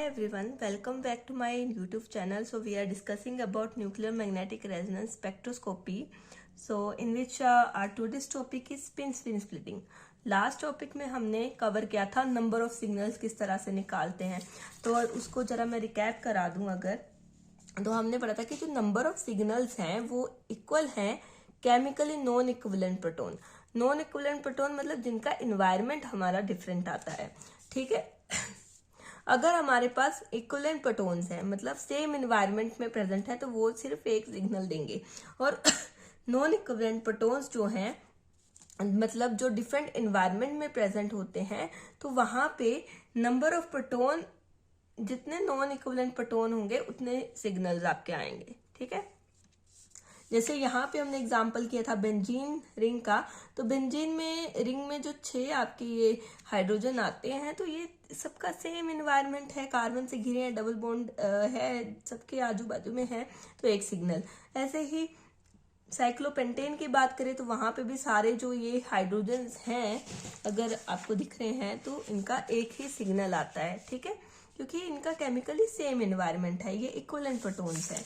everyone, welcome back to my YouTube channel. So we are discussing about nuclear magnetic resonance spectroscopy. So in which our today's topic is spin splitting. Last topic में हमने cover किया था number of signals किस तरह से निकालते हैं, तो उसको जरा मैं रिकैप करा दूं अगर, तो हमने पढ़ा था कि जो नंबर ऑफ सिग्नल्स हैं वो इक्वल हैं chemically non equivalent proton. Non equivalent proton मतलब जिनका इन्वायरमेंट हमारा डिफरेंट आता है, ठीक है। अगर हमारे पास इक्विवेलेंट प्रोटॉन्स हैं मतलब सेम इन्वायरमेंट में प्रेजेंट है तो वो सिर्फ एक सिग्नल देंगे, और नॉन इक्विवेलेंट प्रोटॉन्स जो हैं मतलब जो डिफरेंट इन्वायरमेंट में प्रेजेंट होते हैं तो वहां पे नंबर ऑफ प्रोटॉन, जितने नॉन इक्विवेलेंट प्रोटॉन होंगे उतने सिग्नल्स आपके आएंगे, ठीक है। जैसे यहाँ पे हमने एग्जांपल किया था बेंजीन रिंग का, तो बेंजीन में रिंग में जो 6 आपके ये हाइड्रोजन आते हैं तो ये सबका सेम इन्वायरमेंट है, कार्बन से घिरे हैं, डबल बॉन्ड है, सबके आजू बाजू में है तो एक सिग्नल। ऐसे ही साइक्लोपेंटेन की बात करें तो वहां पे भी सारे जो ये हाइड्रोजन हैं अगर आपको दिख रहे हैं तो इनका एक ही सिग्नल आता है, ठीक है, क्योंकि इनका केमिकली सेम इन्वायरमेंट है, ये इक्विवेलेंट प्रोटॉन्स है।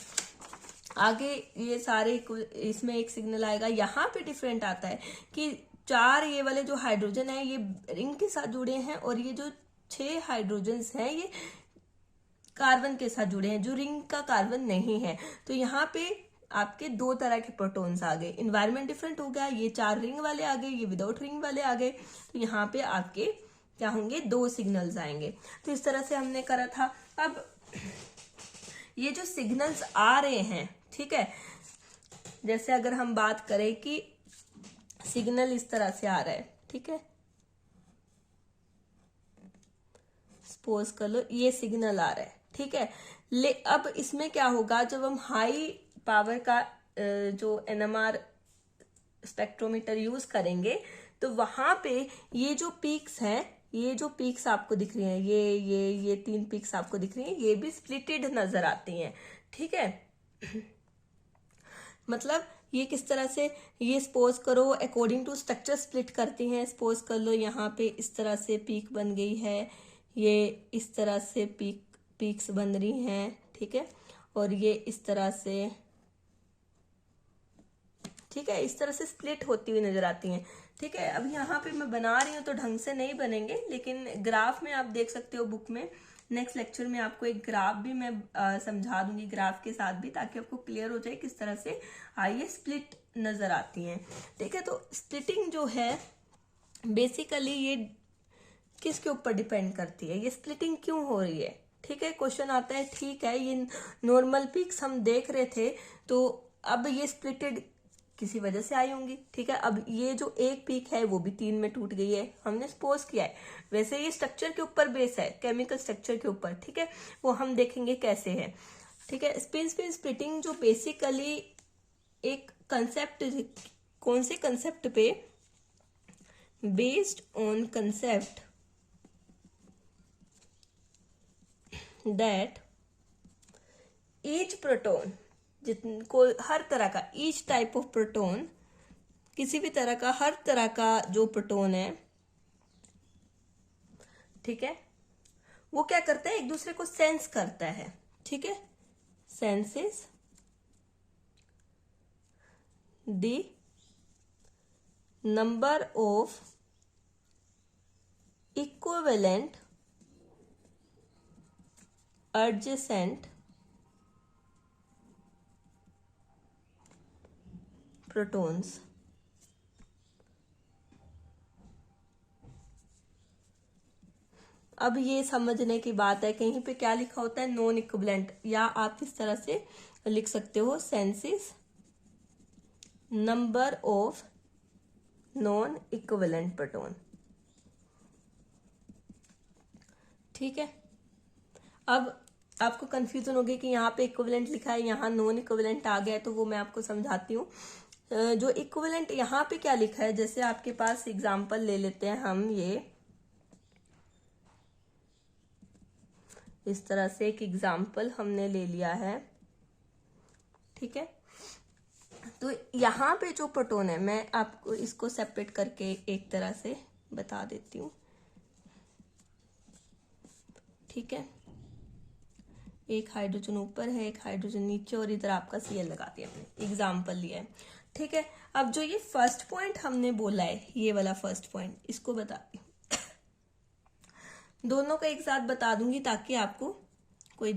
आगे ये सारे इसमें एक सिग्नल आएगा। यहाँ पे डिफरेंट आता है कि 4 ये वाले जो हाइड्रोजन है ये रिंग के साथ जुड़े हैं और ये जो 6 हाइड्रोजन हैं ये कार्बन के साथ जुड़े हैं जो रिंग का कार्बन नहीं है। तो यहाँ पे आपके 2 तरह के प्रोटॉन्स आ गए, इन्वायरमेंट डिफरेंट हो गया, ये 4 रिंग वाले आ गए, ये विदाउट रिंग वाले आ गए, तो यहाँ पे आपके क्या होंगे, 2 सिग्नल्स आएंगे। तो इस तरह से हमने करा था। अब ये जो सिग्नल्स आ रहे हैं, ठीक है, जैसे अगर हम बात करें कि सिग्नल इस तरह से आ रहा है, ठीक है, सपोज कर लो ये सिग्नल आ रहा है, ठीक है। अब इसमें क्या होगा, जब हम हाई पावर का जो NMR स्पेक्ट्रोमीटर यूज करेंगे तो वहां पे ये जो पीक्स हैं, ये जो पीक्स आपको दिख रही हैं, ये 3 पीक्स आपको दिख रही हैं, ये भी स्प्लिटेड नजर आती हैं, ठीक है। मतलब ये किस तरह से, ये सपोज करो अकॉर्डिंग टू स्ट्रक्चर स्प्लिट करती हैं। सपोज कर लो यहाँ पे इस तरह से पीक बन गई है, ये इस तरह से पीक्स बन रही हैं, ठीक है, और ये इस तरह से, ठीक है, इस तरह से स्प्लिट होती हुई नजर आती हैं, ठीक है। अब यहाँ पे मैं बना रही हूँ तो ढंग से नहीं बनेंगे, लेकिन ग्राफ में आप देख सकते हो बुक में। नेक्स्ट लेक्चर में आपको एक ग्राफ भी मैं समझा दूंगी ग्राफ के साथ भी, ताकि आपको क्लियर हो जाए किस तरह से ये स्प्लिट नजर आती हैं, ठीक है। तो स्प्लिटिंग जो है बेसिकली ये किसके ऊपर डिपेंड करती है, ये स्प्लिटिंग क्यों हो रही है, ठीक है। क्वेश्चन आता है, ठीक है, ये नॉर्मल पीक्स हम देख रहे थे तो अब ये स्प्लिटेड किसी वजह से आई होंगी, ठीक है। अब ये जो एक पीक है वो भी 3 में टूट गई है, हमने सपोज किया है। वैसे ये स्ट्रक्चर के ऊपर बेस है, केमिकल स्ट्रक्चर के ऊपर, ठीक है, वो हम देखेंगे कैसे है, ठीक है। स्पिन स्प्लिटिंग जो बेसिकली एक कंसेप्ट, कौन से कंसेप्ट पे, based on concept that each proton, जिनको हर तरह का, ईच टाइप ऑफ प्रोटॉन, किसी भी तरह का, हर तरह का जो प्रोटॉन है, ठीक है, वो क्या करता है, एक दूसरे को सेंस करता है, ठीक है, senses the number of equivalent adjacent protons. अब ये समझने की बात है, कहीं पे क्या लिखा होता है, नॉन इक्विवेलेंट, या आप इस तरह से लिख सकते हो सेंसिस number of non equivalent proton, ठीक है। अब आपको कंफ्यूजन होगी कि यहाँ पे इक्विवेलेंट लिखा है, यहाँ नॉन इक्विवेलेंट आ गया है, तो वो मैं आपको समझाती हूँ। जो इक्विवेलेंट यहाँ पे क्या लिखा है, जैसे आपके पास एग्जांपल ले लेते हैं हम, ये इस तरह से एक एग्जांपल हमने ले लिया है, ठीक है। तो यहाँ पे जो प्रोटॉन है, मैं आपको इसको सेपरेट करके एक तरह से बता देती हूँ, ठीक है। एक हाइड्रोजन ऊपर है, एक हाइड्रोजन नीचे, और इधर आपका Cl लगा दिया हमने, एग्जाम्पल लिया है। ठीक है, अब जो ये फर्स्ट पॉइंट हमने बोला है, ये वाला फर्स्ट पॉइंट, इसको बता दोनों का एक साथ बता दूंगी ताकि आपको कोई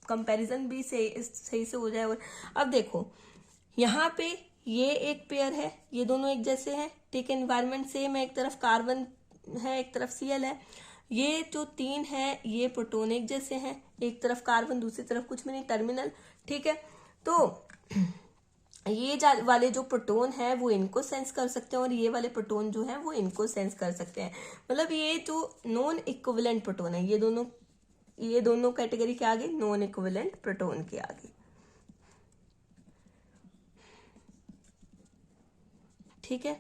कंपैरिजन भी सही से हो जाए। और अब देखो यहाँ पे ये एक पेयर है, ये दोनों एक जैसे हैं, ठीक है, एनवायरमेंट सेम है, एक तरफ कार्बन है एक तरफ Cl है। ये जो 3 है ये प्रोटोन एक जैसे हैं, एक तरफ कार्बन दूसरी तरफ कुछ भी नहीं, टर्मिनल। ठीक है, तो ये वाले जो प्रोटोन है वो इनको सेंस कर सकते हैं और ये वाले प्रोटोन जो है वो इनको सेंस कर सकते हैं। मतलब ये जो नॉन इक्विवेलेंट प्रोटोन है, ये दोनों कैटेगरी के आगे, नॉन इक्विवेलेंट प्रोटोन के आगे। ठीक है,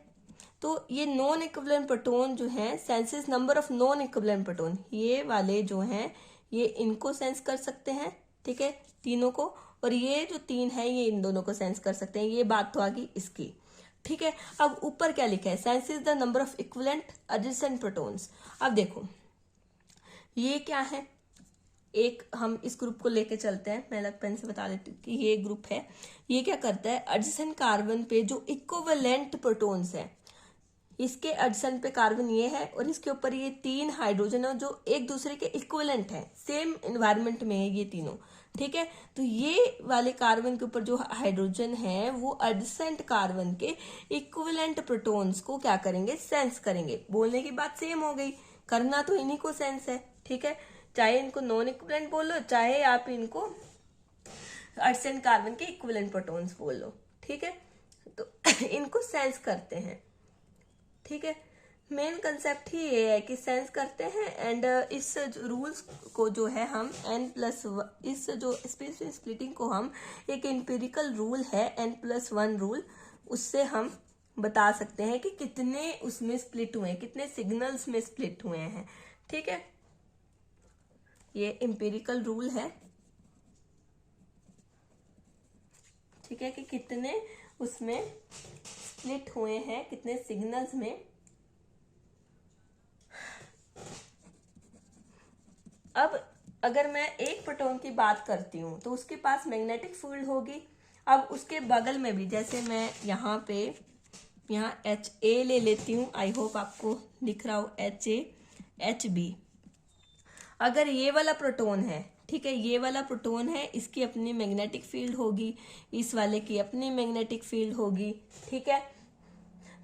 तो ये नॉन इक्विवेलेंट प्रोटोन जो है, senses number of non equivalent proton, ये वाले जो हैं ये इनको सेंस कर सकते हैं। ठीक है, तीनों को, और ये जो 3 है ये इन दोनों को सेंस कर सकते हैं। ये बात तो आ गई इसकी। ठीक है, अब ऊपर क्या लिखा है, senses the number of equivalent adjacent protons. अब देखो ये क्या है, एक हम इस ग्रुप को लेके चलते हैं, मैं अलग पेन से बता देती हूँ कि ये ग्रुप है। ये क्या करता है, एडजेसेंट कार्बन पे जो इक्विवेलेंट प्रोटोन्स है, इसके एडजेसेंट पे कार्बन ये है और इसके ऊपर ये 3 हाइड्रोजन है जो एक दूसरे के इक्विवेलेंट है, सेम एनवायरनमेंट में है ये तीनों। ठीक है, तो ये वाले कार्बन के ऊपर जो हाइड्रोजन है वो एडजेसेंट कार्बन के इक्विवेलेंट प्रोटोन्स को क्या करेंगे, सेंस करेंगे। बोलने की बात सेम हो गई, करना तो इन्हीं को सेंस है। ठीक है, चाहे इनको नॉन इक्विवेलेंट बोल लो, चाहे आप इनको एडजेसेंट कार्बन के इक्विवेलेंट प्रोटोन्स बोल लो। ठीक है, तो इनको सेंस करते हैं। ठीक है, मेन कंसेप्ट ही ये है कि सेंस करते हैं। एंड इस रूल्स को जो है हम इस जो स्पेस स्प्लिटिंग को हम एक एम्पिरिकल रूल है N+1 रूल, उससे हम बता सकते हैं कि कितने उसमें स्प्लिट हुए हैं, कितने सिग्नल्स में स्प्लिट हुए हैं। ठीक है, ये एम्पिरिकल रूल है। ठीक है, कि कितने उसमें स्प्लिट हुए हैं, कितने सिग्नल्स में। अब अगर मैं एक प्रोटॉन की बात करती हूँ तो उसके पास मैग्नेटिक फील्ड होगी। अब उसके बगल में भी, जैसे मैं यहाँ HA ले लेती हूँ, आई होप आपको दिख रहा हो, HB। अगर ये वाला प्रोटॉन है, ठीक है, ये वाला प्रोटॉन है, इसकी अपनी मैग्नेटिक फील्ड होगी, इस वाले की अपनी मैग्नेटिक फील्ड होगी। ठीक है,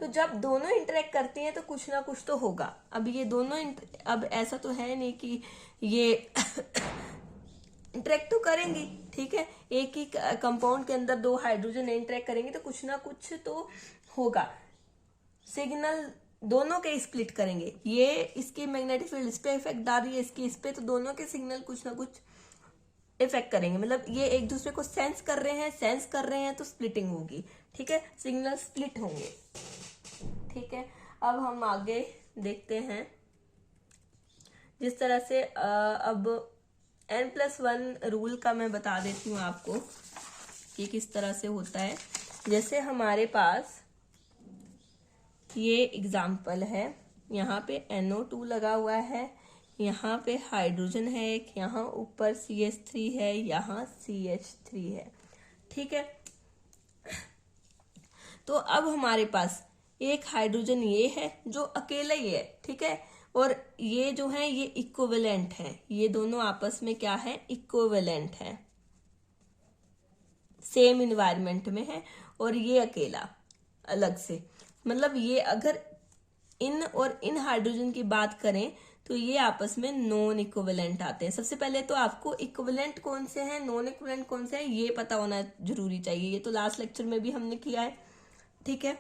तो जब दोनों इंटरेक्ट करती हैं तो कुछ ना कुछ तो होगा। अब ये दोनों अब ऐसा तो है नहीं कि ये इंटरेक्ट तो करेंगी। ठीक है, एक ही कंपाउंड के अंदर 2 हाइड्रोजन इंटरेक्ट करेंगे तो कुछ ना कुछ तो होगा, सिग्नल दोनों के स्प्लिट करेंगे। ये इसकी मैग्नेटिक फील्ड इस पे इफेक्ट डाल रही है, इसकी इस पे, तो दोनों के सिग्नल कुछ ना कुछ इफेक्ट करेंगे। मतलब ये एक दूसरे को सेंस कर रहे हैं तो स्प्लिटिंग होगी। ठीक है, सिग्नल स्प्लिट होंगे। ठीक है, अब हम आगे देखते हैं। जिस तरह से अब N+1 रूल का मैं बता देती हूँ आपको कि किस तरह से होता है। जैसे हमारे पास ये एग्जाम्पल है, यहाँ पे NO2 लगा हुआ है, यहाँ पे हाइड्रोजन है एक, यहाँ ऊपर CH3 है, यहाँ CH3 है। ठीक है, तो अब हमारे पास एक हाइड्रोजन ये है जो अकेला ही है। ठीक है, और ये जो है ये इक्विवेलेंट है, ये दोनों आपस में क्या है, इक्विवेलेंट है, सेम इन्वायरमेंट में है, और ये अकेला अलग से। मतलब ये अगर इन और इन हाइड्रोजन की बात करें तो ये आपस में नॉन इक्विवेलेंट आते हैं। सबसे पहले तो आपको इक्विवेलेंट कौन से हैं, नॉन इक्विवेलेंट कौन से हैं, ये पता होना जरूरी चाहिए। ये तो लास्ट लेक्चर में भी हमने किया है। ठीक है,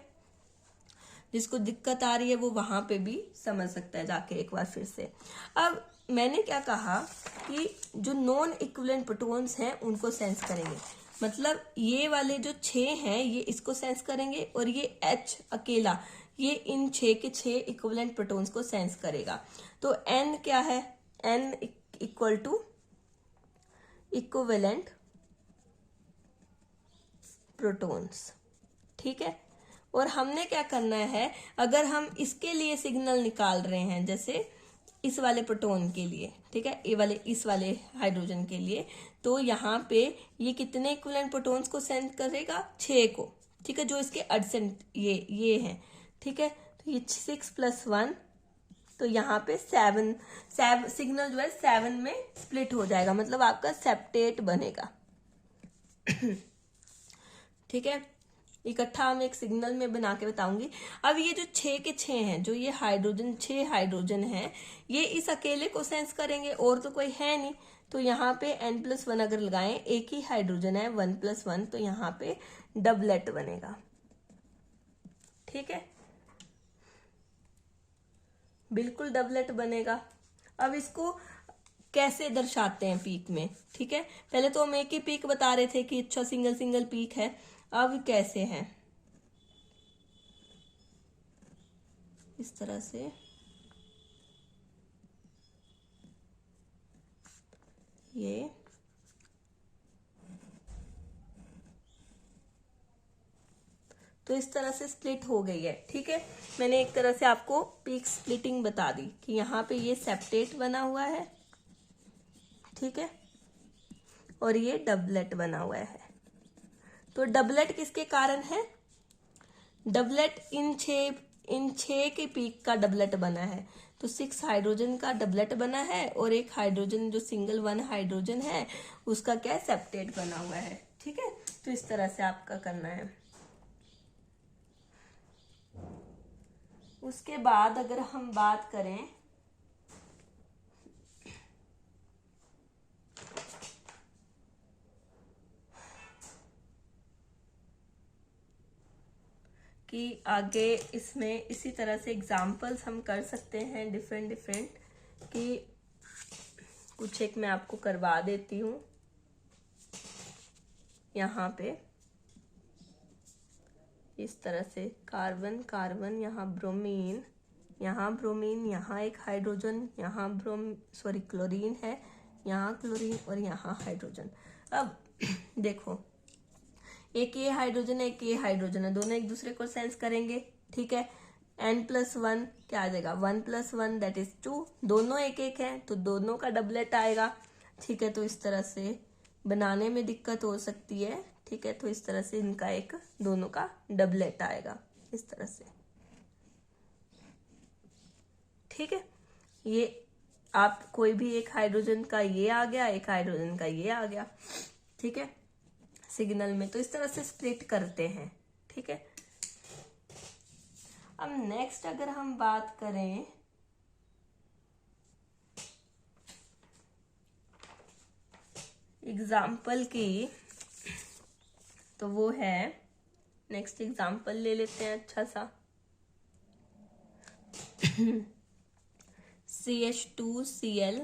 जिसको दिक्कत आ रही है वो वहां पे भी समझ सकता है जाके एक बार फिर से। अब मैंने क्या कहा कि जो नॉन इक्विवेलेंट प्रोटॉन्स हैं उनको सेंस करेंगे। मतलब ये वाले जो 6 हैं ये इसको सेंस करेंगे, और ये H अकेला ये इन 6 के 6 इक्विवेलेंट प्रोटॉन्स को सेंस करेगा। तो N क्या है, N equal to equivalent protons. ठीक है, और हमने क्या करना है, अगर हम इसके लिए सिग्नल निकाल रहे हैं, जैसे इस वाले प्रोटॉन के लिए, ठीक है, ये वाले इस वाले हाइड्रोजन के लिए, तो यहाँ पे ये कितने इक्विवेलेंट प्रोटॉन्स को सेंड करेगा, 6 को, ठीक है, जो इसके एडजेसेंट ये हैं, ठीक है। तो ये 6 + 1, तो यहाँ पे 7 सिग्नल जो है 7 में स्प्लिट हो जाएगा, मतलब आपका सेप्टेट बनेगा। ठीक है, इकट्ठा हम एक सिग्नल में बना के बताऊंगी। अब ये जो 6 के 6 हैं, जो ये हाइड्रोजन 6 हाइड्रोजन है, ये इस अकेले को सेंस करेंगे, और तो कोई है नहीं। तो यहाँ पे n+1 अगर लगाएं, एक ही हाइड्रोजन है 1+1, तो यहाँ पे डबलेट बनेगा। ठीक है, बिल्कुल डबलेट बनेगा। अब इसको कैसे दर्शाते हैं पीक में, ठीक है, पहले तो हम एक ही पीक बता रहे थे कि अच्छा सिंगल सिंगल पीक है, अब कैसे है, इस तरह से ये तो इस तरह से स्प्लिट हो गई है। ठीक है, मैंने एक तरह से आपको पीक स्प्लिटिंग बता दी कि यहाँ पे ये सेप्टेट बना हुआ है, ठीक है, और ये डबलेट बना हुआ है। तो डबलेट किसके कारण है, डबलेट इन छह के पीक का डबलेट बना है। तो 6 हाइड्रोजन का डबलेट बना है, और एक हाइड्रोजन जो सिंगल 1 हाइड्रोजन है उसका क्या सेप्टेट बना हुआ है। ठीक है, तो इस तरह से आपका करना है। उसके बाद अगर हम बात करें कि आगे इसमें इसी तरह से एग्जाम्पल्स हम कर सकते हैं डिफरेंट कि कुछ एक मैं आपको करवा देती हूँ। यहाँ पे इस तरह से कार्बन कार्बन, यहाँ ब्रोमीन, यहाँ एक हाइड्रोजन, यहाँ क्लोरीन है, यहाँ क्लोरीन, और यहाँ हाइड्रोजन। अब देखो, एक ये हाइड्रोजन है, एक ये हाइड्रोजन है, दोनों एक दूसरे को सेंस करेंगे। ठीक है, n+1 क्या आ जाएगा, 1+1 दैट इज 2, दोनों एक एक है तो दोनों का डबलेट आएगा। ठीक है, तो इस तरह से बनाने में दिक्कत हो सकती है। ठीक है, तो इस तरह से इनका एक दोनों का डबलेट आएगा, इस तरह से। ठीक है, ये आप कोई भी एक हाइड्रोजन का ये आ गया, एक हाइड्रोजन का ये आ गया। ठीक है, सिग्नल में तो इस तरह से स्प्लिट करते हैं। ठीक है, अब नेक्स्ट अगर हम बात करें एग्जाम्पल की, तो वो है, नेक्स्ट एग्जाम्पल ले लेते हैं अच्छा सा। CH2Cl,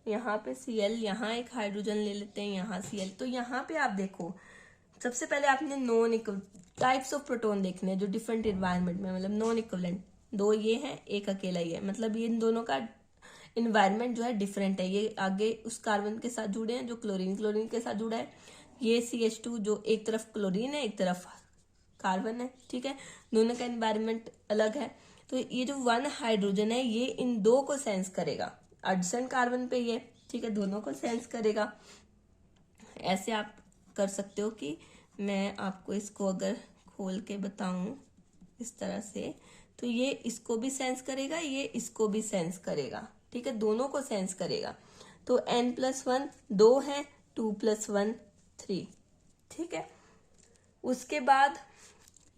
यहाँ पे Cl, यहाँ एक हाइड्रोजन ले लेते हैं, यहाँ Cl। तो यहाँ पे आप देखो, सबसे पहले आपने नॉन टाइप्स ऑफ प्रोटॉन देखने हैं जो डिफरेंट इन्वायरमेंट में, मतलब नॉन इक्विवेलेंट, 2 ये हैं, एक अकेला ही है, मतलब ये इन दोनों का इन्वायरमेंट जो है डिफरेंट है। ये आगे उस कार्बन के साथ जुड़े हैं जो क्लोरीन के साथ जुड़ा है। ये CH2 जो एक तरफ क्लोरीन है, एक तरफ कार्बन है। ठीक है, दोनों का इन्वायरमेंट अलग है। तो ये जो 1 हाइड्रोजन है, ये इन 2 को सेंस करेगा, एडजेसेंट कार्बन पे ये, ठीक है, दोनों को सेंस करेगा। ऐसे आप कर सकते हो कि मैं आपको इसको अगर खोल के बताऊं इस तरह से, तो ये इसको भी सेंस करेगा, ये इसको भी सेंस करेगा। ठीक है, दोनों को सेंस करेगा। तो n+1 2 है, 2+1 3। ठीक है, उसके बाद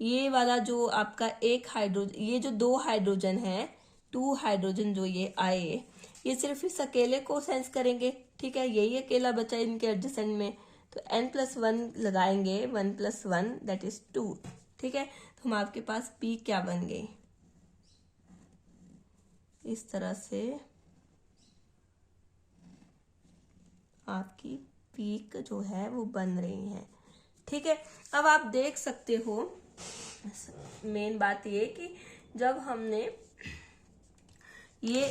ये वाला जो आपका एक हाइड्रोजन, ये जो 2 हाइड्रोजन है, 2 हाइड्रोजन जो ये आए, ये सिर्फ इस अकेले को सेंस करेंगे। ठीक है, यही अकेला बचा इनके एडजेसेंट में, तो n+1 लगाएंगे, 1+1 दैट इज 2। ठीक है, तो हम आपके पास पी क्या बन गई, इस तरह से आपकी पीक जो है वो बन रही है। ठीक है, अब आप देख सकते हो, मेन बात ये कि जब हमने ये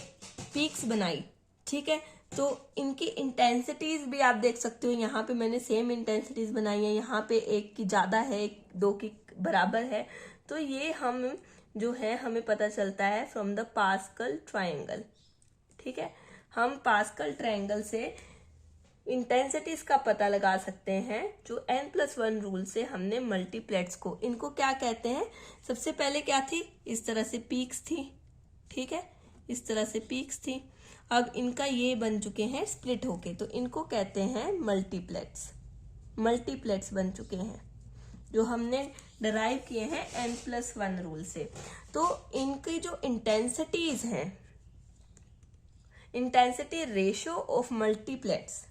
पीक्स बनाई, ठीक है, तो इनकी इंटेंसिटीज भी आप देख सकते हो। यहाँ पे मैंने सेम इंटेंसिटीज बनाई है, यहाँ पे एक की ज्यादा है, एक 2 की बराबर है। तो ये हम जो है हमें पता चलता है फ्रॉम द पास्कल ट्रायंगल। ठीक है, हम पास्कल ट्रायंगल से इंटेंसिटीज का पता लगा सकते हैं जो n+1 रूल से हमने मल्टीप्लेट्स को, इनको क्या कहते हैं, सबसे पहले क्या थी, इस तरह से पीक्स थी, ठीक है, इस तरह से पीक्स थी, अब इनका ये बन चुके हैं स्प्लिट होके, तो इनको कहते हैं मल्टीप्लेट्स, मल्टीप्लेट्स बन चुके हैं जो हमने डराइव किए हैं n+1 रूल से। तो इनकी जो इंटेंसिटीज हैं, intensity ratio of multiplets,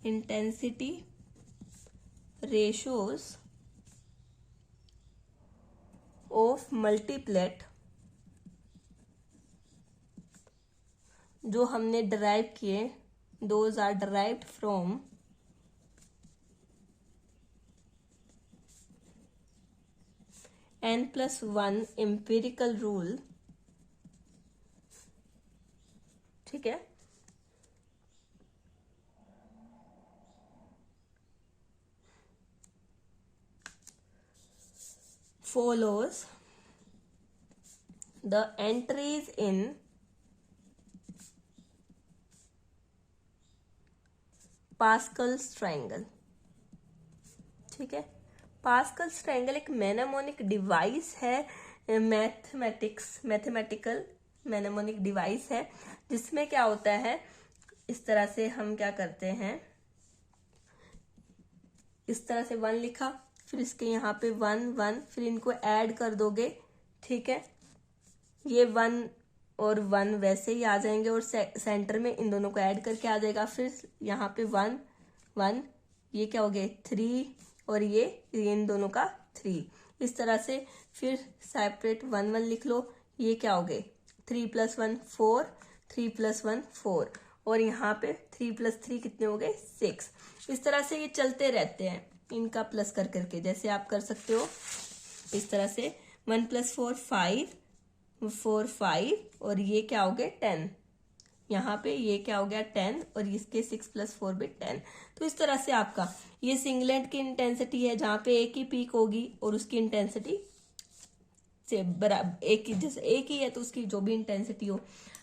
intensity ratios of multiplet जो हमने derive किए, those are derived from n+1 empirical rule, ठीक है, follows the entries in Pascal's triangle, ठीक है। पास्कल्स ट्रायंगल एक मैनेमोनिक डिवाइस है, मैथमेटिकल मैनेमोनिक डिवाइस है, जिसमें क्या होता है, इस तरह से हम क्या करते हैं, इस तरह से 1 लिखा, फिर इसके यहाँ पे 1 1, फिर इनको ऐड कर दोगे, ठीक है, ये 1 और 1 वैसे ही आ जाएंगे और सेंटर में इन दोनों को ऐड करके आ जाएगा, फिर यहाँ पे 1 1, ये क्या हो गए 3, और ये इन दोनों का 3, इस तरह से फिर सेपरेट 1 1 लिख लो, ये क्या हो गए 3 + 1 4, 3 + 1 4, और यहाँ पे 3 + 3 कितने हो गए 6। इस तरह से ये चलते रहते हैं, इनका प्लस कर करके, जैसे आप कर सकते हो इस तरह से 1 + 4 5, 4 5, और ये क्या हो गए 10, यहाँ पे ये क्या हो गया 10, और इसके 6 + 4 भी 10। तो इस तरह से आपका ये सिंगलेट की इंटेंसिटी है, जहाँ पे एक ही पीक होगी और उसकी इंटेंसिटी से बराबर, एक ही, जैसे एक ही है तो उसकी जो भी इंटेंसिटी हो,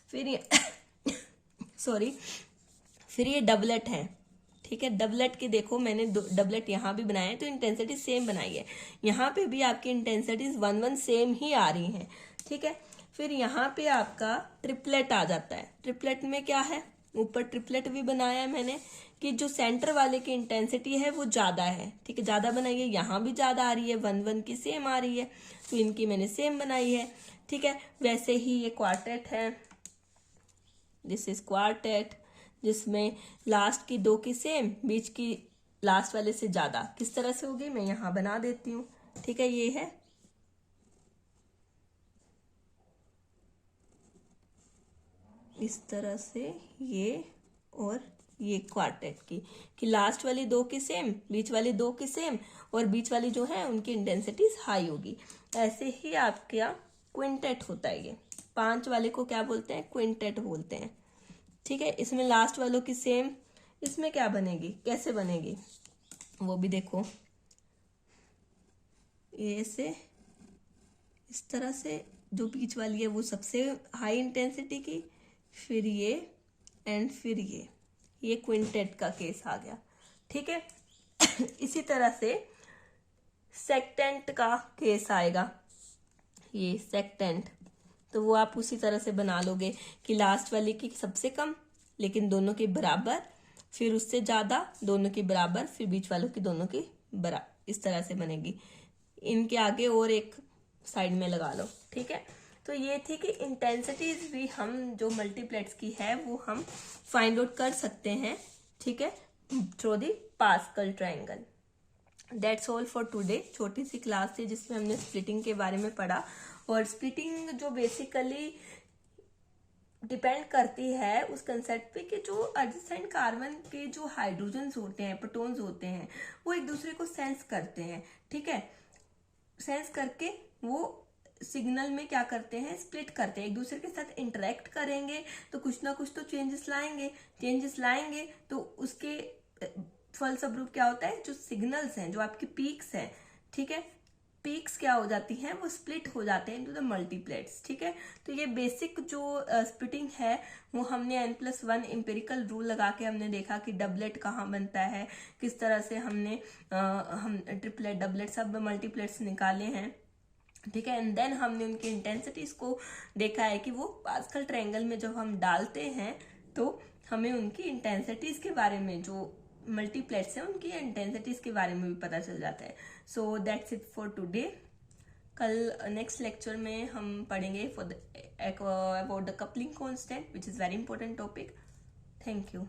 फिर ये सॉरी, फिर ये डबलेट है, ठीक है, डबलेट के देखो मैंने डबलेट यहाँ भी बनाया है, तो इंटेंसिटी सेम बनाई है, यहाँ पे भी आपकी इंटेंसिटीज 1 1 सेम ही आ रही हैं, ठीक है। फिर यहाँ पे आपका ट्रिपलेट आ जाता है, ट्रिपलेट में क्या है, ऊपर ट्रिपलेट भी बनाया है मैंने, कि जो सेंटर वाले की इंटेंसिटी है वो ज्यादा है, ठीक है, ज्यादा बनाई है, यहाँ भी ज्यादा आ रही है, 1 1 की सेम आ रही है, तो इनकी मैंने सेम बनाई है, ठीक है। वैसे ही ये क्वार्टेट है, दिस इज क्वार्टेट, जिसमें लास्ट की 2 की सेम, बीच की लास्ट वाले से ज्यादा, किस तरह से होगी मैं यहाँ बना देती हूँ, ठीक है, ये है इस तरह से ये, और ये क्वार्टेट की, कि लास्ट वाली 2 की सेम, बीच वाली 2 की सेम, और बीच वाली जो है उनकी इंटेंसिटीज हाई होगी। ऐसे ही आपका क्विंटेट होता है, ये 5 वाले को क्या बोलते हैं, क्विंटेट बोलते हैं, ठीक है। इसमें लास्ट वालों की सेम, इसमें क्या बनेगी, कैसे बनेगी वो भी देखो, ये से इस तरह से, जो बीच वाली है वो सबसे हाई इंटेंसिटी की, फिर ये एंड फिर ये क्विंटेट का केस आ गया, ठीक है। इसी तरह से सेक्टेंट का केस आएगा, ये सेक्टेंट, तो वो आप उसी तरह से बना लोगे कि लास्ट वाले की सबसे कम लेकिन दोनों के बराबर, फिर उससे ज्यादा दोनों के बराबर, फिर बीच वालों की दोनों की बराबर, इस तरह से बनेगी। इनके आगे और एक साइड में लगा लो, ठीक है। तो ये थी कि इंटेंसिटीज भी हम जो मल्टीप्लेट्स की है वो हम फाइंड आउट कर सकते हैं, ठीक है, through the pascal triangle. That's all for today. छोटी सी क्लास थी जिसमें हमने स्प्लिटिंग के बारे में पढ़ा, और स्प्लिटिंग जो बेसिकली डिपेंड करती है उस कंसेप्ट पे कि जो एडजेसेंट कार्बन के जो हाइड्रोजन्स होते हैं, प्रोटॉन्स होते हैं, वो एक दूसरे को सेंस करते हैं, ठीक है, सेंस करके वो सिग्नल में क्या करते हैं, स्प्लिट करते हैं, एक दूसरे के साथ इंटरेक्ट करेंगे तो कुछ ना कुछ तो चेंजेस लाएंगे, तो उसके फलस्वरूप क्या होता है, जो सिग्नल्स हैं, जो आपके पीक्स हैं, ठीक है, पीक्स क्या हो जाती हैं, वो स्प्लिट हो जाते हैं इनटू द मल्टीप्लेट्स। ठीक है, तो ये बेसिक जो स्प्लिटिंग है वो हमने n+1 एम्पिरिकल रूल लगा के हमने देखा कि डबलेट कहाँ बनता है, किस तरह से हमने हम ट्रिपलेट डबलेट सब मल्टीप्लेट्स निकाले हैं। ठीक है, एंड देन हमने उनकी इंटेंसिटीज को देखा है कि वो पास्कल ट्रायंगल में जब हम डालते हैं तो हमें उनकी इंटेंसिटीज के बारे में, जो मल्टीप्लेट्स हैं उनकी इंटेंसिटीज के बारे में भी पता चल जाता है। So that's it for today. कल नेक्स्ट लेक्चर में हम पढ़ेंगे for the about the coupling constant, which is very important topic. Thank you.